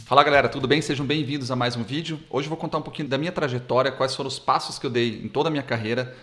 Fala galera, tudo bem? Sejam bem-vindos a mais um vídeo. Hoje eu vou contar um pouquinho da minha trajetória, quais foram os passos que eu dei em toda a minha carreira,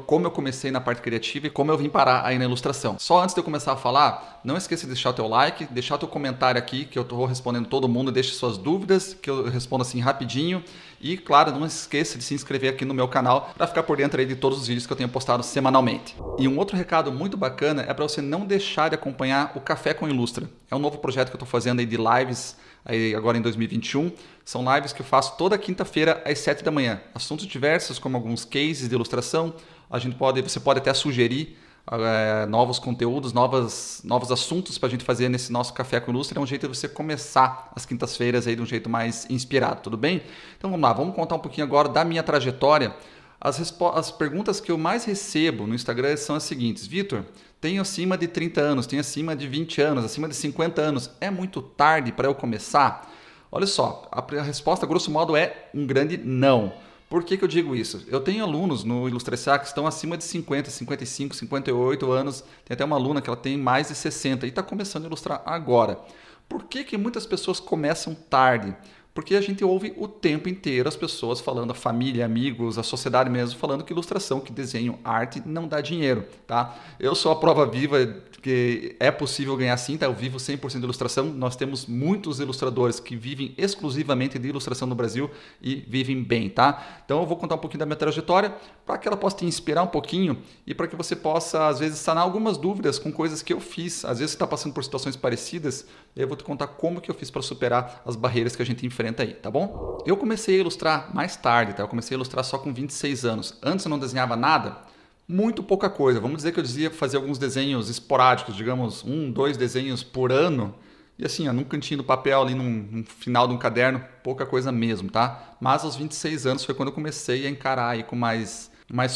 como eu comecei na parte criativa e como eu vim parar aí na ilustração. Só antes de eu começar a falar, não esqueça de deixar o teu like, deixar o teu comentário aqui, que eu estou respondendo todo mundo, deixe suas dúvidas, que eu respondo assim rapidinho. E claro, não esqueça de se inscrever aqui no meu canal para ficar por dentro aí de todos os vídeos que eu tenho postado semanalmente. E um outro recado muito bacana é para você não deixar de acompanhar o Café com Ilustra. É um novo projeto que eu estou fazendo aí de lives aí agora em 2021. São lives que eu faço toda quinta-feira às 7 da manhã. Assuntos diversos, como alguns cases de ilustração. Você pode até sugerir novos conteúdos, novos assuntos para a gente fazer nesse nosso Café com Ilustra. É um jeito de você começar as quintas-feiras aí de um jeito mais inspirado, tudo bem? Então vamos lá, vamos contar um pouquinho agora da minha trajetória. As perguntas que eu mais recebo no Instagram são as seguintes: Vitor, tenho acima de 30 anos, tenho acima de 20 anos, acima de 50 anos, é muito tarde para eu começar? Olha só, a resposta grosso modo é um grande não. Por que eu digo isso? Eu tenho alunos no Ilustra.sa que estão acima de 50, 55, 58 anos, tem até uma aluna que ela tem mais de 60 e está começando a ilustrar agora. Por que muitas pessoas começam tarde? Porque a gente ouve o tempo inteiro as pessoas falando, a família, amigos, a sociedade mesmo, falando que ilustração, que desenho, arte não dá dinheiro, tá? Eu sou a prova viva que é possível ganhar sim, tá? Eu vivo 100% de ilustração. Nós temos muitos ilustradores que vivem exclusivamente de ilustração no Brasil e vivem bem, tá? Então eu vou contar um pouquinho da minha trajetória para que ela possa te inspirar um pouquinho e para que você possa, às vezes, sanar algumas dúvidas com coisas que eu fiz. Às vezes você está passando por situações parecidas, eu vou te contar como que eu fiz para superar as barreiras que a gente enfrenta aí, tá bom? Eu comecei a ilustrar mais tarde, tá? Eu comecei a ilustrar só com 26 anos. Antes eu não desenhava nada, muito pouca coisa. Vamos dizer que eu dizia fazer alguns desenhos esporádicos, digamos, 1, 2 desenhos por ano. E assim, num cantinho do papel, ali no final de um caderno, pouca coisa mesmo, tá? Mas aos 26 anos foi quando eu comecei a encarar aí com mais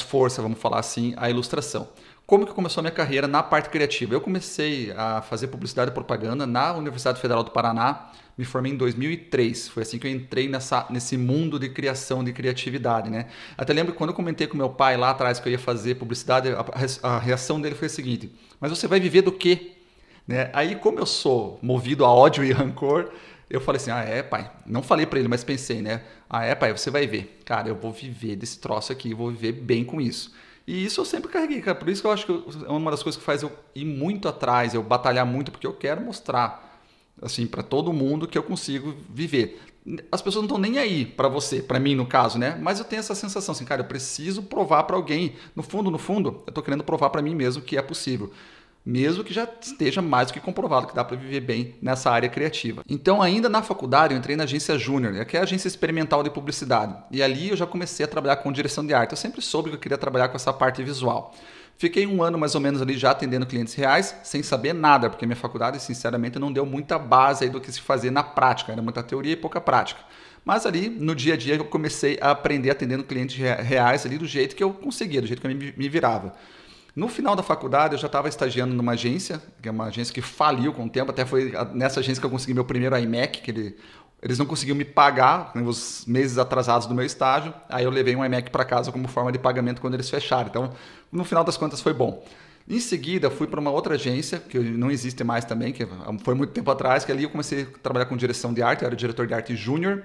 força, vamos falar assim, a ilustração. Como que começou a minha carreira na parte criativa? Eu comecei a fazer publicidade e propaganda na Universidade Federal do Paraná, me formei em 2003, foi assim que eu entrei nesse mundo de criação, de criatividade, né? Até lembro que quando eu comentei com meu pai lá atrás que eu ia fazer publicidade, a reação dele foi a seguinte: mas você vai viver do quê? Né? Aí, como eu sou movido a ódio e rancor, eu falei assim, pai, não falei pra ele, mas pensei, né? Pai, você vai ver, cara, eu vou viver desse troço aqui, eu vou viver bem com isso. E isso eu sempre carreguei, cara. Por isso que eu acho que é uma das coisas que faz eu ir muito atrás, eu batalhar muito, porque eu quero mostrar, assim, para todo mundo que eu consigo viver. As pessoas não estão nem aí para você, para mim no caso, né? Mas eu tenho essa sensação, assim, cara, eu preciso provar para alguém. No fundo, eu tô querendo provar para mim mesmo que é possível. Mesmo que já esteja mais do que comprovado que dá para viver bem nessa área criativa. Então, ainda na faculdade, eu entrei na agência Júnior, que é a agência experimental de publicidade. E ali eu já comecei a trabalhar com direção de arte. Eu sempre soube que eu queria trabalhar com essa parte visual. Fiquei um ano mais ou menos ali já atendendo clientes reais, sem saber nada, porque minha faculdade, sinceramente, não deu muita base aí do que se fazer na prática. Era muita teoria e pouca prática. Mas ali, no dia a dia, eu comecei a aprender atendendo clientes reais ali do jeito que eu conseguia, do jeito que eu me virava. No final da faculdade, eu já estava estagiando numa agência, que é uma agência que faliu com o tempo. Até foi nessa agência que eu consegui meu primeiro iMac, que eles não conseguiam me pagar os meses atrasados do meu estágio. Aí eu levei um iMac para casa como forma de pagamento quando eles fecharam. Então, no final das contas, foi bom. Em seguida, fui para uma outra agência, que não existe mais também, que foi muito tempo atrás, que ali eu comecei a trabalhar com direção de arte, eu era diretor de arte júnior.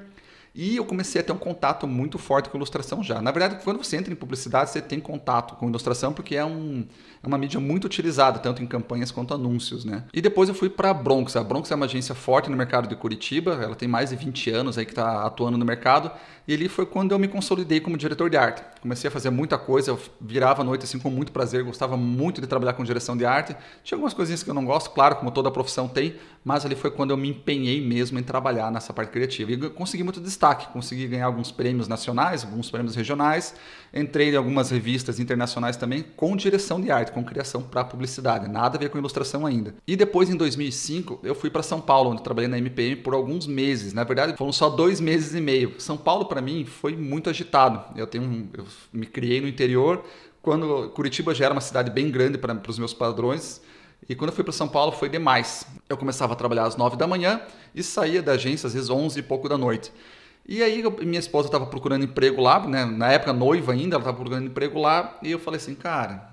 E eu comecei a ter um contato muito forte com ilustração já. Na verdade, quando você entra em publicidade, você tem contato com ilustração, porque é uma mídia muito utilizada, tanto em campanhas quanto anúncios, né? E depois eu fui para a Bronx. A Bronx é uma agência forte no mercado de Curitiba, ela tem mais de 20 anos aí que está atuando no mercado, e ali foi quando eu me consolidei como diretor de arte. Comecei a fazer muita coisa, eu virava à noite assim com muito prazer, gostava muito de trabalhar com direção de arte. Tinha algumas coisinhas que eu não gosto, claro, como toda profissão tem, mas ali foi quando eu me empenhei mesmo em trabalhar nessa parte criativa. E consegui muito destaque, consegui ganhar alguns prêmios nacionais, alguns prêmios regionais, entrei em algumas revistas internacionais também com direção de arte, com criação para publicidade, nada a ver com ilustração ainda. E depois, em 2005, eu fui para São Paulo, onde trabalhei na MPM por alguns meses. Na verdade, foram só 2 meses e meio. São Paulo, para mim, foi muito agitado. Eu me criei no interior, quando Curitiba já era uma cidade bem grande para os meus padrões. E quando eu fui para São Paulo foi demais. Eu começava a trabalhar às 9 da manhã e saía da agência às vezes 11 e pouco da noite. E aí minha esposa estava procurando emprego lá, né? Na época noiva ainda, ela estava procurando emprego lá. E eu falei assim, cara,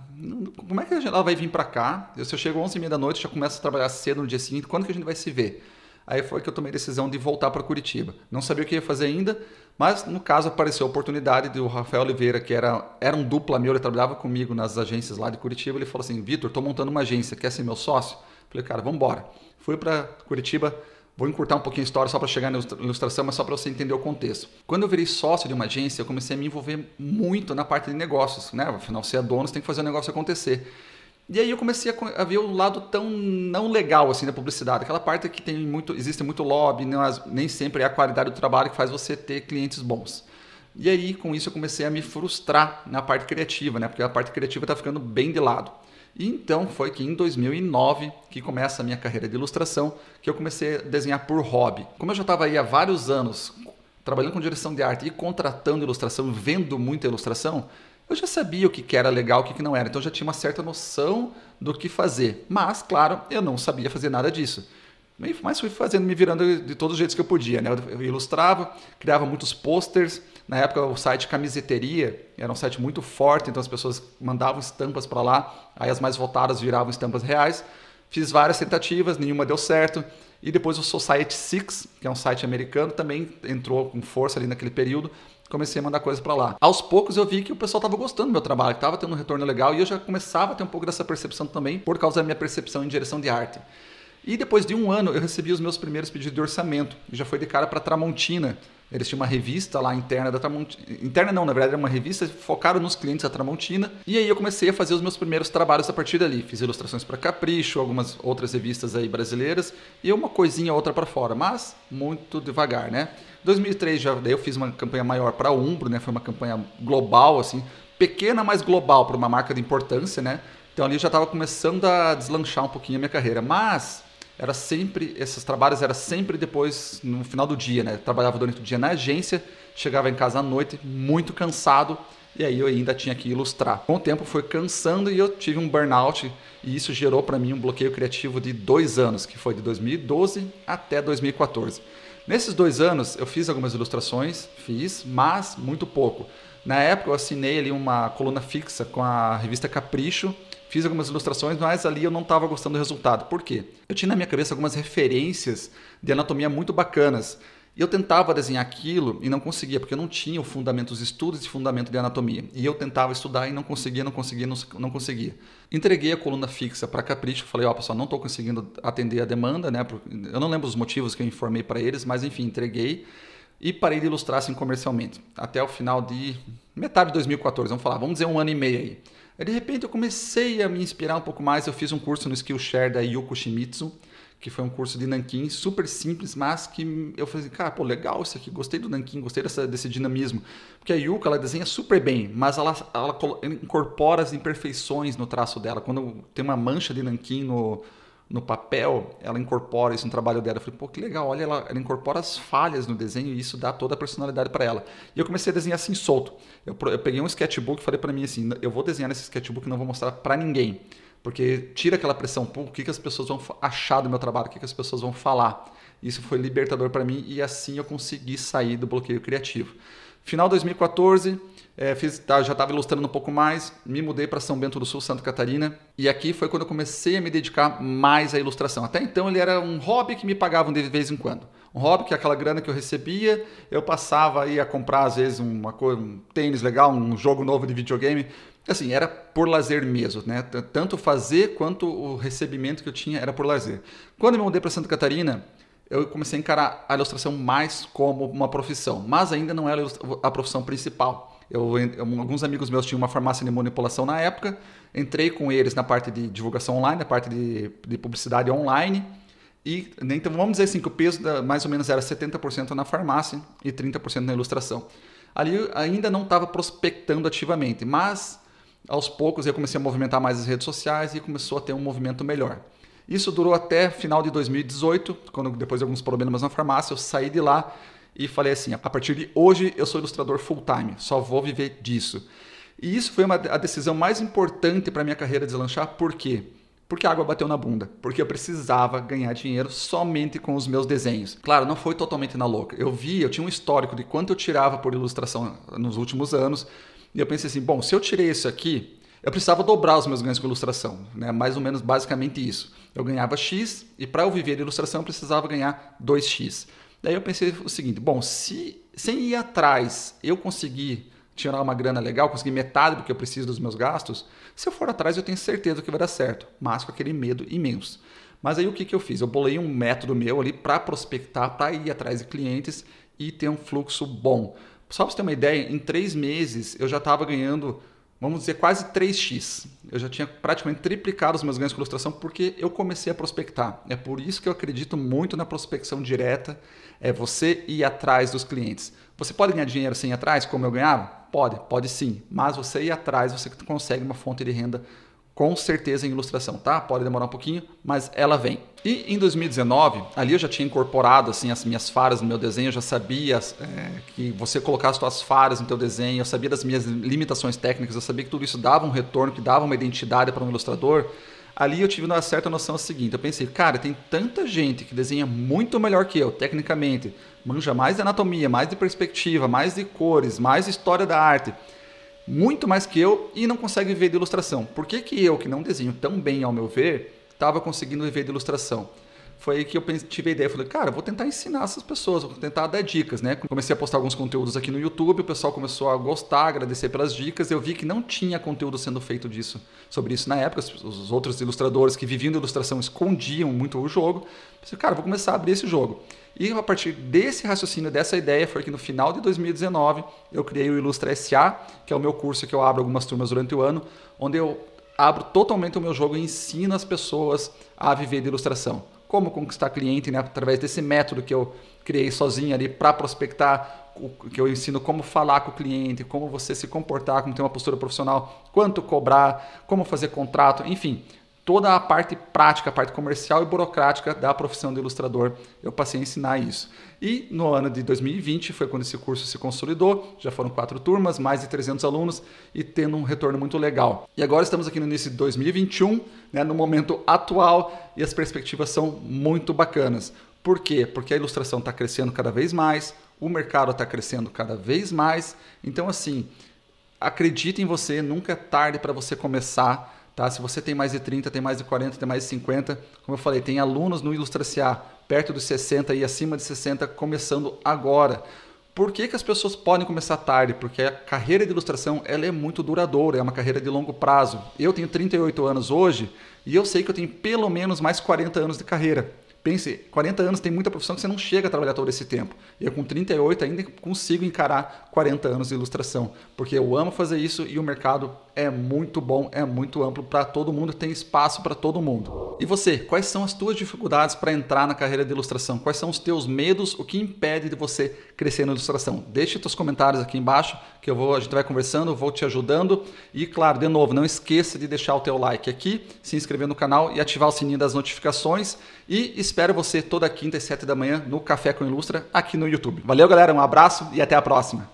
como é que ela vai vir para cá? Se eu chego às 11h30 da noite, já começo a trabalhar cedo no dia seguinte, quando que a gente vai se ver? Aí foi que eu tomei a decisão de voltar para Curitiba. Não sabia o que ia fazer ainda, mas no caso apareceu a oportunidade do Rafael Oliveira, que era um dupla meu, ele trabalhava comigo nas agências lá de Curitiba. Ele falou assim: Vitor, estou montando uma agência, quer ser meu sócio? Falei, cara, vamos embora. Fui para Curitiba, vou encurtar um pouquinho a história só para chegar na ilustração, mas só para você entender o contexto. Quando eu virei sócio de uma agência, eu comecei a me envolver muito na parte de negócios, né? Afinal, você é dono, você tem que fazer o negócio acontecer. E aí eu comecei a ver o lado tão não legal assim da publicidade, aquela parte que existe muito lobby, nem sempre é a qualidade do trabalho que faz você ter clientes bons. E aí com isso eu comecei a me frustrar na parte criativa, né? Porque a parte criativa está ficando bem de lado. E então foi que em 2009 que começa a minha carreira de ilustração, que eu comecei a desenhar por hobby. Como eu já estava aí há vários anos trabalhando com direção de arte e contratando ilustração, vendo muita ilustração, eu já sabia o que era legal e o que não era. Então eu já tinha uma certa noção do que fazer. Mas, claro, eu não sabia fazer nada disso. Mas fui fazendo, me virando de todos os jeitos que eu podia, né? Eu ilustrava, criava muitos posters. Na época o site Camiseteria era um site muito forte, então as pessoas mandavam estampas para lá. Aí as mais votadas viravam estampas reais. Fiz várias tentativas, nenhuma deu certo. E depois o Society6, que é um site americano, também entrou com força ali naquele período. Comecei a mandar coisas para lá. Aos poucos eu vi que o pessoal estava gostando do meu trabalho, que estava tendo um retorno legal, e eu já começava a ter um pouco dessa percepção também, por causa da minha percepção em direção de arte. E depois de um ano eu recebi os meus primeiros pedidos de orçamento, e já foi de cara para Tramontina. Eles tinham uma revista lá interna da Tramontina. Interna não, na verdade era uma revista, focaram nos clientes da Tramontina. E aí eu comecei a fazer os meus primeiros trabalhos a partir dali. Fiz ilustrações para Capricho, algumas outras revistas aí brasileiras, e uma coisinha ou outra para fora, mas muito devagar, né? Em 2003 daí eu fiz uma campanha maior para a Umbro, né? Foi uma campanha global, assim, pequena, mas global para uma marca de importância, né? Então ali eu já estava começando a deslanchar um pouquinho a minha carreira, mas esses trabalhos eram sempre depois, no final do dia, né? Eu trabalhava durante o dia na agência, chegava em casa à noite, muito cansado, e aí eu ainda tinha que ilustrar. Com o tempo foi cansando e eu tive um burnout, e isso gerou para mim um bloqueio criativo de 2 anos, que foi de 2012 até 2014. Nesses 2 anos eu fiz algumas ilustrações, mas muito pouco. Na época eu assinei ali uma coluna fixa com a revista Capricho, fiz algumas ilustrações, mas ali eu não estava gostando do resultado. Por quê? Eu tinha na minha cabeça algumas referências de anatomia muito bacanas. E eu tentava desenhar aquilo e não conseguia, porque eu não tinha o fundamento, os estudos de fundamento de anatomia. E eu tentava estudar e não conseguia. Entreguei a coluna fixa para Capricho, falei, pessoal, não estou conseguindo atender a demanda, né? Eu não lembro os motivos que eu informei para eles, mas enfim, entreguei e parei de ilustrar assim comercialmente. Até o final de metade de 2014, vamos dizer 1 ano e meio aí. Aí, de repente, eu comecei a me inspirar um pouco mais. Eu fiz um curso no Skillshare da Yuko Shimizu, que foi um curso de nanquim, super simples, mas que eu falei, cara, legal isso aqui, gostei do nanquim, gostei desse dinamismo. Porque a Yuko, ela desenha super bem, mas ela incorpora as imperfeições no traço dela. Quando tem uma mancha de nanquim no papel, ela incorpora isso no trabalho dela. Eu falei, que legal, olha, ela incorpora as falhas no desenho e isso dá toda a personalidade para ela. E eu comecei a desenhar assim, solto. Eu peguei um sketchbook e falei para mim assim, eu vou desenhar nesse sketchbook e não vou mostrar para ninguém. Porque tira aquela pressão, o que as pessoas vão achar do meu trabalho, o que as pessoas vão falar. Isso foi libertador para mim e assim eu consegui sair do bloqueio criativo. Final de 2014, já estava ilustrando um pouco mais, me mudei para São Bento do Sul, Santa Catarina, e aqui foi quando eu comecei a me dedicar mais à ilustração. Até então ele era um hobby que me pagavam de vez em quando. Um hobby que aquela grana que eu recebia, eu passava aí a comprar às vezes um tênis legal, um jogo novo de videogame. Assim, era por lazer mesmo, né? Tanto fazer quanto o recebimento que eu tinha era por lazer. Quando eu me mudei para Santa Catarina, eu comecei a encarar a ilustração mais como uma profissão, mas ainda não era a profissão principal. Alguns amigos meus tinham uma farmácia de manipulação na época, entrei com eles na parte de divulgação online, na parte de publicidade online, e então vamos dizer assim que o peso mais ou menos era 70% na farmácia e 30% na ilustração. Ali eu ainda não estava prospectando ativamente, mas aos poucos eu comecei a movimentar mais as redes sociais e começou a ter um movimento melhor. Isso durou até final de 2018, quando depois de alguns problemas na farmácia, eu saí de lá e falei assim, a partir de hoje eu sou ilustrador full time, só vou viver disso. E isso foi a decisão mais importante para a minha carreira deslanchar, por quê? Porque a água bateu na bunda, porque eu precisava ganhar dinheiro somente com os meus desenhos. Claro, não foi totalmente na louca. Eu tinha um histórico de quanto eu tirava por ilustração nos últimos anos, e eu pensei assim, bom, se eu tirei isso aqui, eu precisava dobrar os meus ganhos com ilustração, né? Mais ou menos basicamente isso. Eu ganhava X e para eu viver de ilustração eu precisava ganhar 2X. Daí eu pensei o seguinte, bom, se sem ir atrás eu conseguir tirar uma grana legal, conseguir metade do que eu preciso dos meus gastos, se eu for atrás eu tenho certeza que vai dar certo, mas com aquele medo imenso. Mas aí o que eu fiz? Eu bolei um método meu ali para prospectar, para ir atrás de clientes e ter um fluxo bom. Só para você ter uma ideia, em 3 meses eu já estava ganhando, vamos dizer, quase 3x. Eu já tinha praticamente triplicado os meus ganhos com ilustração porque eu comecei a prospectar. É por isso que eu acredito muito na prospecção direta, é você ir atrás dos clientes. Você pode ganhar dinheiro sem ir atrás, como eu ganhava? Pode sim. Mas você ir atrás, você consegue uma fonte de renda com certeza em ilustração, tá? Pode demorar um pouquinho, mas ela vem. E em 2019, ali eu já tinha incorporado assim, as minhas falhas no meu desenho, eu já sabia que você colocar as suas falhas no teu desenho, eu sabia das minhas limitações técnicas, eu sabia que tudo isso dava um retorno, que dava uma identidade para um ilustrador. Ali eu tive uma certa noção seguinte, eu pensei, cara, tem tanta gente que desenha muito melhor que eu, tecnicamente, manja mais de anatomia, mais de perspectiva, mais de cores, mais de história da arte, muito mais que eu e não consegue viver de ilustração. Por que eu, que não desenho tão bem ao meu ver, estava conseguindo viver de ilustração? Foi aí que eu tive a ideia, falei, cara, vou tentar ensinar essas pessoas, vou tentar dar dicas, né? Comecei a postar alguns conteúdos aqui no YouTube, o pessoal começou a gostar, agradecer pelas dicas, eu vi que não tinha conteúdo sendo feito sobre isso na época, os outros ilustradores que viviam de ilustração escondiam muito o jogo. Pensei, cara, vou começar a abrir esse jogo. E a partir desse raciocínio, dessa ideia, foi que no final de 2019 eu criei o Ilustra SA, que é o meu curso que eu abro algumas turmas durante o ano, onde eu abro totalmente o meu jogo e ensino as pessoas a viver de ilustração. Como conquistar cliente, né, através desse método que eu criei sozinho ali para prospectar, que eu ensino como falar com o cliente, como você se comportar, como ter uma postura profissional, quanto cobrar, como fazer contrato, enfim. Toda a parte prática, a parte comercial e burocrática da profissão de ilustrador, eu passei a ensinar isso. E no ano de 2020 foi quando esse curso se consolidou, já foram 4 turmas, mais de 300 alunos e tendo um retorno muito legal. E agora estamos aqui no início de 2021, né, no momento atual, e as perspectivas são muito bacanas. Por quê? Porque a ilustração está crescendo cada vez mais, o mercado está crescendo cada vez mais, então assim, acredite em você, nunca é tarde para você começar. Tá? Se você tem mais de 30, tem mais de 40, tem mais de 50, como eu falei, tem alunos no Ilustra SA perto dos 60 e acima de 60 começando agora. Por que as pessoas podem começar tarde? Porque a carreira de ilustração ela é muito duradoura, é uma carreira de longo prazo. Eu tenho 38 anos hoje e eu sei que eu tenho pelo menos mais 40 anos de carreira. Pense, 40 anos tem muita profissão que você não chega a trabalhar todo esse tempo. Eu com 38 ainda consigo encarar 40 anos de ilustração, porque eu amo fazer isso e o mercado é muito bom, é muito amplo para todo mundo, tem espaço para todo mundo. E você, quais são as tuas dificuldades para entrar na carreira de ilustração? Quais são os teus medos? O que impede de você crescer na ilustração? Deixe teus comentários aqui embaixo, que a gente vai conversando, eu vou te ajudando. E claro, de novo, não esqueça de deixar o teu like aqui, se inscrever no canal e ativar o sininho das notificações. E espero você toda quinta às 7 da manhã no Café com Ilustra aqui no YouTube. Valeu, galera, um abraço e até a próxima.